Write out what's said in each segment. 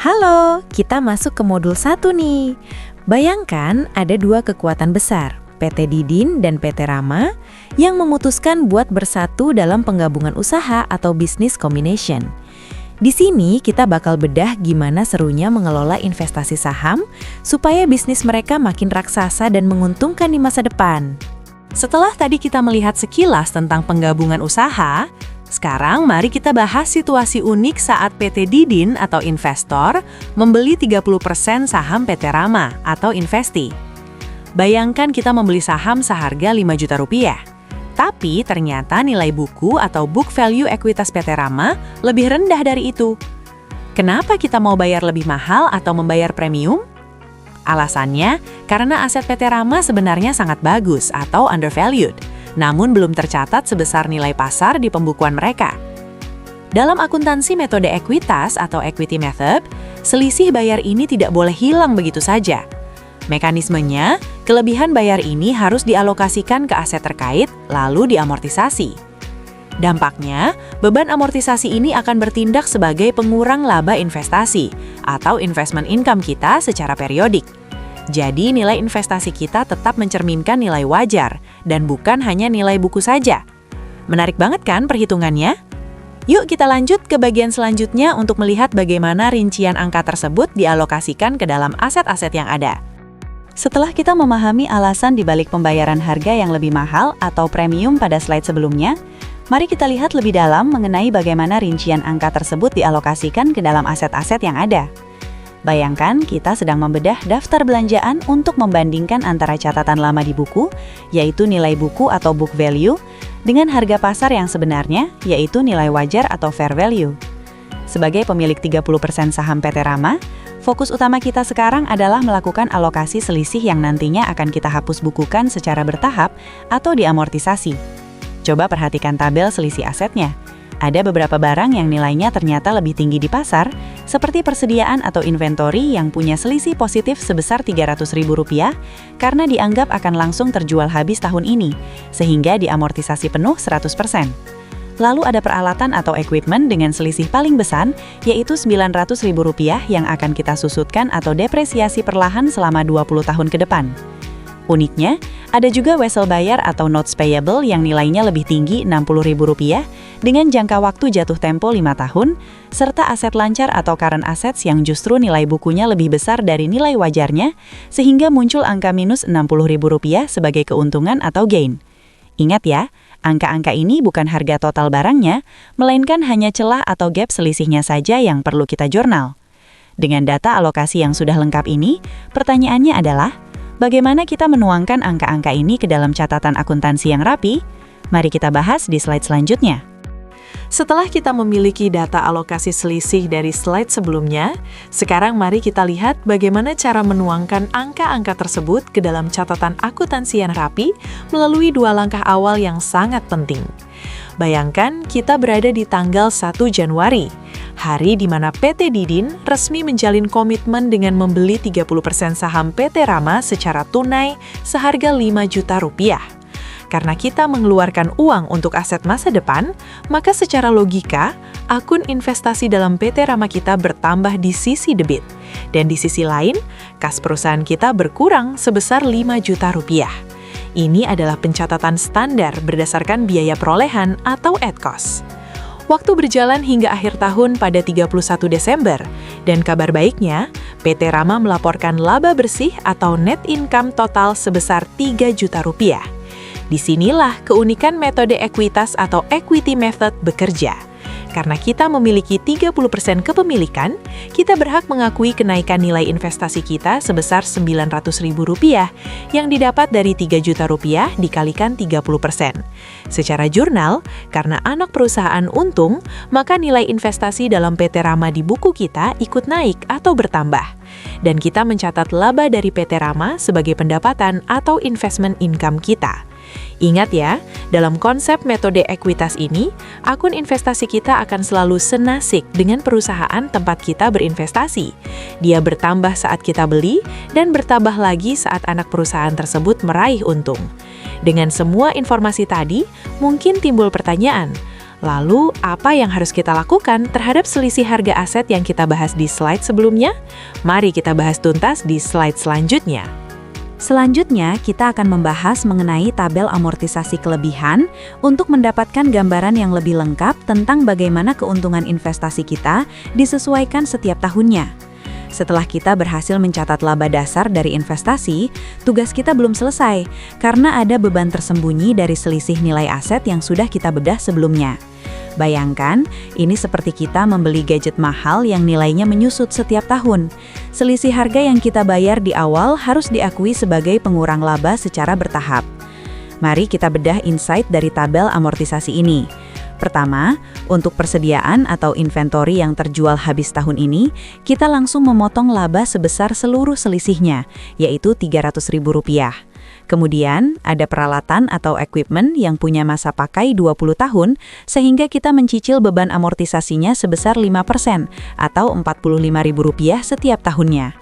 Halo, kita masuk ke modul 1 nih. Bayangkan ada dua kekuatan besar, PT Didin dan PT Rama, yang memutuskan buat bersatu dalam penggabungan usaha atau business combination. Di sini kita bakal bedah gimana serunya mengelola investasi saham supaya bisnis mereka makin raksasa dan menguntungkan di masa depan. Setelah tadi kita melihat sekilas tentang penggabungan usaha, sekarang mari kita bahas situasi unik saat PT Didin atau investor membeli 30% saham PT Rama atau Investi. Bayangkan kita membeli saham seharga 5 juta rupiah. Tapi ternyata nilai buku atau book value ekuitas PT Rama lebih rendah dari itu. Kenapa kita mau bayar lebih mahal atau membayar premium? Alasannya, karena aset PT Rama sebenarnya sangat bagus atau undervalued, namun belum tercatat sebesar nilai pasar di pembukuan mereka. Dalam akuntansi metode ekuitas atau equity method, selisih bayar ini tidak boleh hilang begitu saja. Mekanismenya, kelebihan bayar ini harus dialokasikan ke aset terkait, lalu diamortisasi. Dampaknya, beban amortisasi ini akan bertindak sebagai pengurang laba investasi atau investment income kita secara periodik. Jadi nilai investasi kita tetap mencerminkan nilai wajar dan bukan hanya nilai buku saja. Menarik banget kan perhitungannya? Yuk kita lanjut ke bagian selanjutnya untuk melihat bagaimana rincian angka tersebut dialokasikan ke dalam aset-aset yang ada. Setelah kita memahami alasan dibalik pembayaran harga yang lebih mahal atau premium pada slide sebelumnya, mari kita lihat lebih dalam mengenai bagaimana rincian angka tersebut dialokasikan ke dalam aset-aset yang ada. Bayangkan kita sedang membedah daftar belanjaan untuk membandingkan antara catatan lama di buku, yaitu nilai buku atau book value, dengan harga pasar yang sebenarnya, yaitu nilai wajar atau fair value. Sebagai pemilik 30% saham PT Rama, fokus utama kita sekarang adalah melakukan alokasi selisih yang nantinya akan kita hapus bukukan secara bertahap atau diamortisasi. Coba perhatikan tabel selisih asetnya. Ada beberapa barang yang nilainya ternyata lebih tinggi di pasar, seperti persediaan atau inventory yang punya selisih positif sebesar Rp300.000 karena dianggap akan langsung terjual habis tahun ini, sehingga diamortisasi penuh 100%. Lalu ada peralatan atau equipment dengan selisih paling besar, yaitu Rp900.000 yang akan kita susutkan atau depresiasi perlahan selama 20 tahun ke depan. Uniknya, ada juga wesel bayar atau notes payable yang nilainya lebih tinggi Rp60.000 dengan jangka waktu jatuh tempo 5 tahun, serta aset lancar atau current assets yang justru nilai bukunya lebih besar dari nilai wajarnya, sehingga muncul angka minus Rp60.000 sebagai keuntungan atau gain. Ingat ya, angka-angka ini bukan harga total barangnya, melainkan hanya celah atau gap selisihnya saja yang perlu kita jurnal. Dengan data alokasi yang sudah lengkap ini, pertanyaannya adalah, bagaimana kita menuangkan angka-angka ini ke dalam catatan akuntansi yang rapi? Mari kita bahas di slide selanjutnya. Setelah kita memiliki data alokasi selisih dari slide sebelumnya, sekarang mari kita lihat bagaimana cara menuangkan angka-angka tersebut ke dalam catatan akuntansi yang rapi melalui dua langkah awal yang sangat penting. Bayangkan kita berada di tanggal 1 Januari, hari di mana PT Didin resmi menjalin komitmen dengan membeli 30% saham PT Rama secara tunai seharga Rp5 juta. Karena kita mengeluarkan uang untuk aset masa depan, maka secara logika, akun investasi dalam PT Rama kita bertambah di sisi debit. Dan di sisi lain, kas perusahaan kita berkurang sebesar Rp5 juta. Ini adalah pencatatan standar berdasarkan biaya perolehan atau at cost. Waktu berjalan hingga akhir tahun pada 31 Desember, dan kabar baiknya, PT Rama melaporkan laba bersih atau net income total sebesar Rp3 juta. Disinilah keunikan metode ekuitas atau equity method bekerja. Karena kita memiliki 30% kepemilikan, kita berhak mengakui kenaikan nilai investasi kita sebesar Rp900.000 yang didapat dari Rp3 juta dikalikan 30%. Secara jurnal, karena anak perusahaan untung, maka nilai investasi dalam PT Rama di buku kita ikut naik atau bertambah. Dan kita mencatat laba dari PT Rama sebagai pendapatan atau investment income kita. Ingat ya, dalam konsep metode ekuitas ini, akun investasi kita akan selalu senasik dengan perusahaan tempat kita berinvestasi. Dia bertambah saat kita beli dan bertambah lagi saat anak perusahaan tersebut meraih untung. Dengan semua informasi tadi, mungkin timbul pertanyaan, Lalu, apa yang harus kita lakukan terhadap selisih harga aset yang kita bahas di slide sebelumnya? Mari kita bahas tuntas di slide selanjutnya. Selanjutnya, kita akan membahas mengenai tabel amortisasi kelebihan untuk mendapatkan gambaran yang lebih lengkap tentang bagaimana keuntungan investasi kita disesuaikan setiap tahunnya. Setelah kita berhasil mencatat laba dasar dari investasi, tugas kita belum selesai karena ada beban tersembunyi dari selisih nilai aset yang sudah kita bedah sebelumnya. Bayangkan, ini seperti kita membeli gadget mahal yang nilainya menyusut setiap tahun. Selisih harga yang kita bayar di awal harus diakui sebagai pengurang laba secara bertahap. Mari kita bedah insight dari tabel amortisasi ini. Pertama, untuk persediaan atau inventory yang terjual habis tahun ini, kita langsung memotong laba sebesar seluruh selisihnya, yaitu Rp300.000. Kemudian, ada peralatan atau equipment yang punya masa pakai 20 tahun, sehingga kita mencicil beban amortisasinya sebesar 5% atau Rp45.000 setiap tahunnya.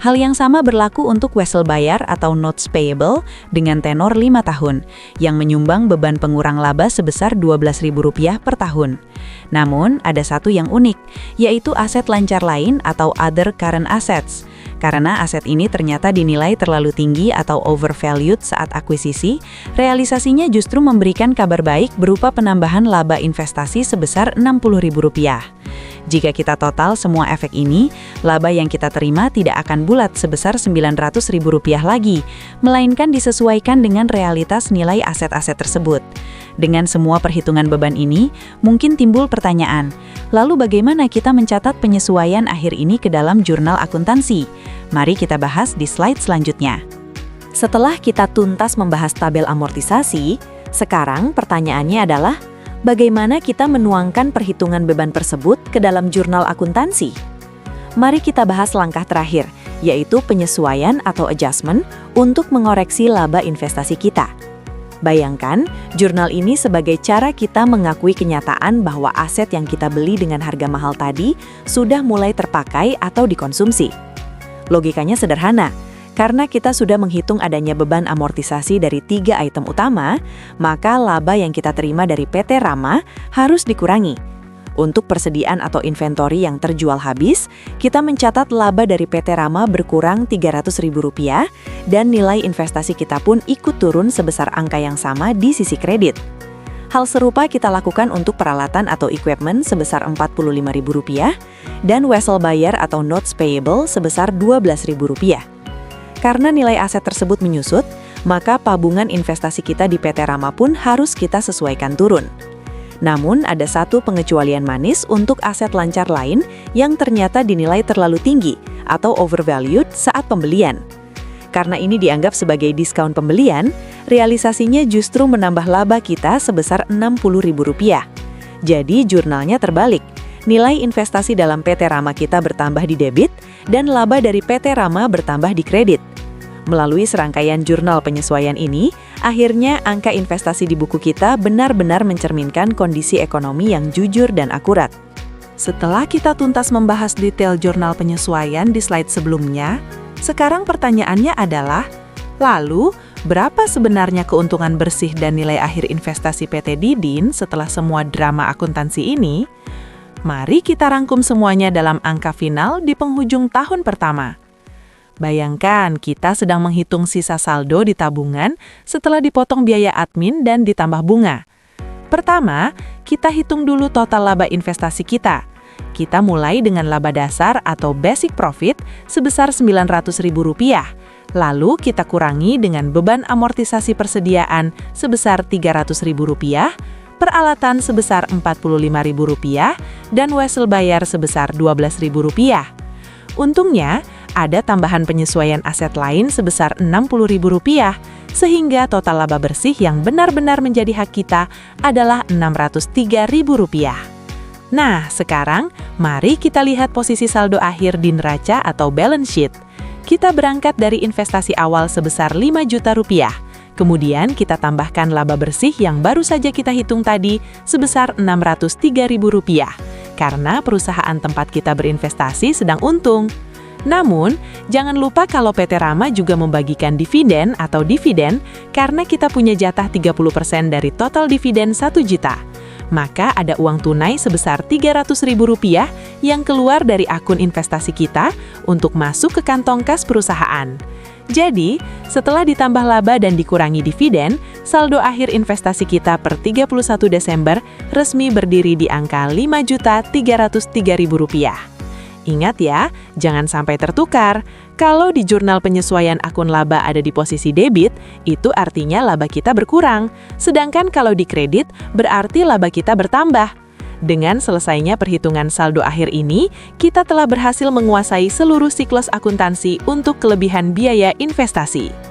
Hal yang sama berlaku untuk wesel bayar atau notes payable dengan tenor 5 tahun, yang menyumbang beban pengurang laba sebesar Rp12.000 per tahun. Namun, ada satu yang unik, yaitu aset lancar lain atau other current assets. Karena aset ini ternyata dinilai terlalu tinggi atau overvalued saat akuisisi, realisasinya justru memberikan kabar baik berupa penambahan laba investasi sebesar Rp60.000. Jika kita total semua efek ini, laba yang kita terima tidak akan bulat sebesar Rp900.000 lagi, melainkan disesuaikan dengan realitas nilai aset-aset tersebut. Dengan semua perhitungan beban ini, mungkin timbul pertanyaan, lalu bagaimana kita mencatat penyesuaian akhir ini ke dalam jurnal akuntansi? Mari kita bahas di slide selanjutnya. Setelah kita tuntas membahas tabel amortisasi, sekarang pertanyaannya adalah, bagaimana kita menuangkan perhitungan beban tersebut ke dalam jurnal akuntansi? Mari kita bahas langkah terakhir, yaitu penyesuaian atau adjustment untuk mengoreksi laba investasi kita. Bayangkan, jurnal ini sebagai cara kita mengakui kenyataan bahwa aset yang kita beli dengan harga mahal tadi sudah mulai terpakai atau dikonsumsi. Logikanya sederhana, karena kita sudah menghitung adanya beban amortisasi dari 3 item utama, maka laba yang kita terima dari PT Rama harus dikurangi. Untuk persediaan atau inventory yang terjual habis, kita mencatat laba dari PT Rama berkurang Rp300.000 dan nilai investasi kita pun ikut turun sebesar angka yang sama di sisi kredit. Hal serupa kita lakukan untuk peralatan atau equipment sebesar Rp45.000 dan wesel bayar atau notes payable sebesar Rp12.000. Karena nilai aset tersebut menyusut, maka tabungan investasi kita di PT Rama pun harus kita sesuaikan turun. Namun, ada satu pengecualian manis untuk aset lancar lain yang ternyata dinilai terlalu tinggi atau overvalued saat pembelian. Karena ini dianggap sebagai diskon pembelian, realisasinya justru menambah laba kita sebesar Rp60.000. Jadi, jurnalnya terbalik. Nilai investasi dalam PT Rama kita bertambah di debit, dan laba dari PT Rama bertambah di kredit. Melalui serangkaian jurnal penyesuaian ini, akhirnya angka investasi di buku kita benar-benar mencerminkan kondisi ekonomi yang jujur dan akurat. Setelah kita tuntas membahas detail jurnal penyesuaian di slide sebelumnya, sekarang pertanyaannya adalah, lalu berapa sebenarnya keuntungan bersih dan nilai akhir investasi PT Didin setelah semua drama akuntansi ini? Mari kita rangkum semuanya dalam angka final di penghujung tahun pertama. Bayangkan kita sedang menghitung sisa saldo di tabungan setelah dipotong biaya admin dan ditambah bunga. Pertama, kita hitung dulu total laba investasi kita. Kita mulai dengan laba dasar atau basic profit sebesar Rp900.000. Lalu kita kurangi dengan beban amortisasi persediaan sebesar Rp300.000, peralatan sebesar Rp45.000, dan wesel bayar sebesar Rp12.000. Untungnya, ada tambahan penyesuaian aset lain sebesar Rp60.000, sehingga total laba bersih yang benar-benar menjadi hak kita adalah Rp603.000. Nah, sekarang mari kita lihat posisi saldo akhir di neraca atau balance sheet. Kita berangkat dari investasi awal sebesar Rp5 juta. Kemudian kita tambahkan laba bersih yang baru saja kita hitung tadi sebesar Rp603.000, karena perusahaan tempat kita berinvestasi sedang untung. Namun, jangan lupa kalau PT Rama juga membagikan dividen atau dividen karena kita punya jatah 30% dari total dividen Rp1 juta. maka ada uang tunai sebesar Rp300.000 yang keluar dari akun investasi kita untuk masuk ke kantong kas perusahaan. Jadi, setelah ditambah laba dan dikurangi dividen, saldo akhir investasi kita per 31 Desember resmi berdiri di angka Rp5.303.000. Ingat ya, jangan sampai tertukar. Kalau di jurnal penyesuaian akun laba ada di posisi debit, itu artinya laba kita berkurang. Sedangkan kalau di kredit, berarti laba kita bertambah. Dengan selesainya perhitungan saldo akhir ini, kita telah berhasil menguasai seluruh siklus akuntansi untuk kelebihan biaya investasi.